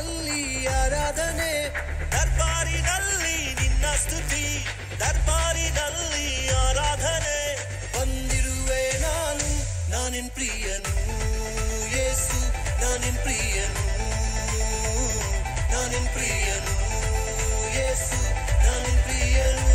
ದರ್ಬಾರಿನಲ್ಲಿ ಆರಾಧನೆ, ದರ್ಬಾರಿನಲ್ಲಿ ನಿನ್ನ ಸ್ತುತಿ, ದರ್ಬಾರಿನಲ್ಲಿ ಆರಾಧನೆ. ಬಂದಿರುವೆ ನಾನು, ನಾನಿನ್ ಪ್ರಿಯನು ಯೇಸು, ನಾನಿನ್ ಪ್ರಿಯನು, ನಾನಿನ್ ಪ್ರಿಯನು ಯೇಸು, ನಾನಿನ್ ಪ್ರಿಯನು.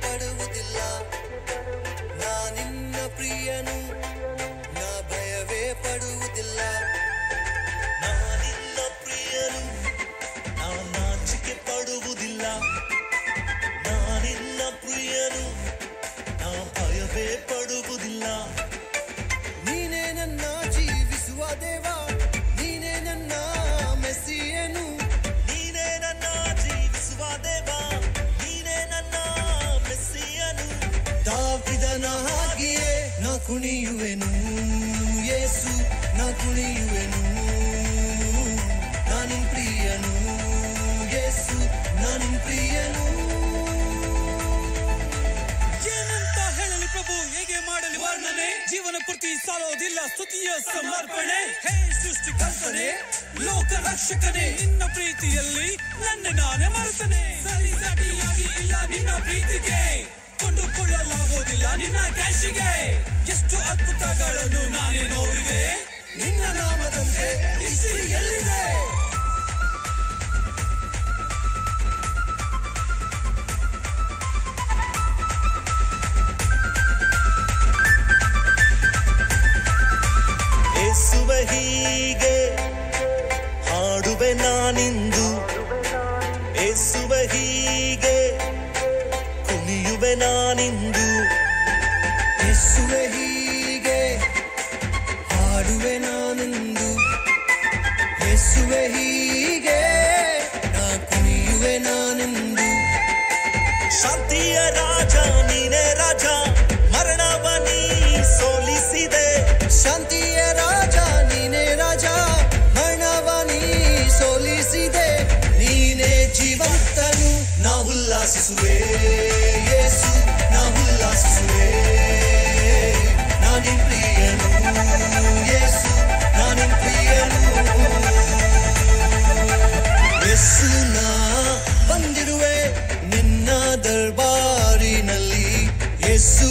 ಪಡುವುದಿಲ್ಲ, ನಾನಿನ್ನ ಪ್ರಿಯನು, ನಾ ಭಯವೇ ಪಡುವುದಿಲ್ಲ. ನಾನಿನ್ನ ಪ್ರಿಯನು, ನಾ ನಾಚಿಕೆ ಪಡುವುದಿಲ್ಲ, ನಾನಿನ್ನ ಪ್ರಿಯನು, ನಾ ಭಯವೇ ಪಡುವುದಿಲ್ಲ. ನೀನೇ ನನ್ನ ಜೀವಿಸುವ ದೇವ, ನೀನೇ ನನ್ನ ಮೆಸ್ಸಿಯನು, ನೀನೇ ನನ್ನ ಜೀವಿಸುವ ದೇವ, ದಾವಿದನ ಹಾಗೆಯೇ ನಾ ಕುಣಿಯುವೆನು ಯೇಸು, ನಾ ಕುಣಿಯುವೆನು, ನಾನಿನ್ ಪ್ರಿಯನು ಯೇಸು, ನಾನಿನ್ ಪ್ರಿಯನು. ಏನಂತ ಹೇಳಲಿ ಪ್ರಭು, ಹೇಗೆ ಮಾಡಲಿ ವರ್ಣನೆ, ಜೀವನ ಪೂರ್ತಿ ಸಾಲೋದಿಲ್ಲ ಸ್ತುತಿಯ ಸಮರ್ಪಣೆ. ಹೇ ಸೃಷ್ಟಿಕರ್ತನೆ, ಲೋಕ ರಕ್ಷಕನೇ, ನಿನ್ನ ಪ್ರೀತಿಯಲ್ಲಿ ನನ್ನ ನಾನೇ ಮರೆತನೆ. ಸರಿ ಸರಿಯಾಗಿ ಇಲ್ಲ ನಿನ್ನ ಪ್ರೀತಿಗೆ, ಕೊಂಡುಕೊಳ್ಳಲಾಗೋದಿಲ್ಲ ನಿನ್ನ ಕ್ಯಾಶಿಗೆ. ಎಷ್ಟು ಅದ್ಭುತಗಳನ್ನು ನಾನೇ ನೋಡಿದೆ, ನಿನ್ನ ನಾಮದಂತೆ ಹಿಸ್ಟರಿ ಎಲ್ಲಿದೆ. ಯೇಸುವೆ ಹೀಗೆ ಹಾಡುವೆ ನಾನಿಂದು, ಯೇಸುವೆ ಹೀಗೆ ಕುಣಿಯುವೆ ನಾನಿಂದು, ಯೇಸುವೆ ಹೀಗೆ ಹಾಡುವೆ ನಾನಿಂದು, ಯೇಸುವೆ ಹೀಗೆ ನಾ ಕುಣಿಯುವೆ ನಾನಿಂದು. ಶಾಂತಿಯ ರಾಜ ನೀನೇ ರಾಜ, ಮರಣವ ನೀ ಸೋಲಿಸಿದೆ. ಶಾಂತಿಯ ರಾಜ ನೀನೇ ರಾಜ, ಮರಣವ ನೀ ಸೋಲಿಸಿದೆ. ನೀನೇ ಜೀವಂತನು, ನಾ ಉಲ್ಲಾಸಿಸುವೆ ಯೇಸು, ನಾ ಉಲ್ಲಾಸಿಸುವೆ. ನಾನಿನ್ ಪ್ರಿಯನು ಯೇಸು, ನಾನಿನ್ ಪ್ರಿಯನು ಯೇಸು. ನಾ ಬಂದಿರುವೆ ನಿನ್ನ ದರ್ಬಾರಿನಲ್ಲಿ ಯೇಸು,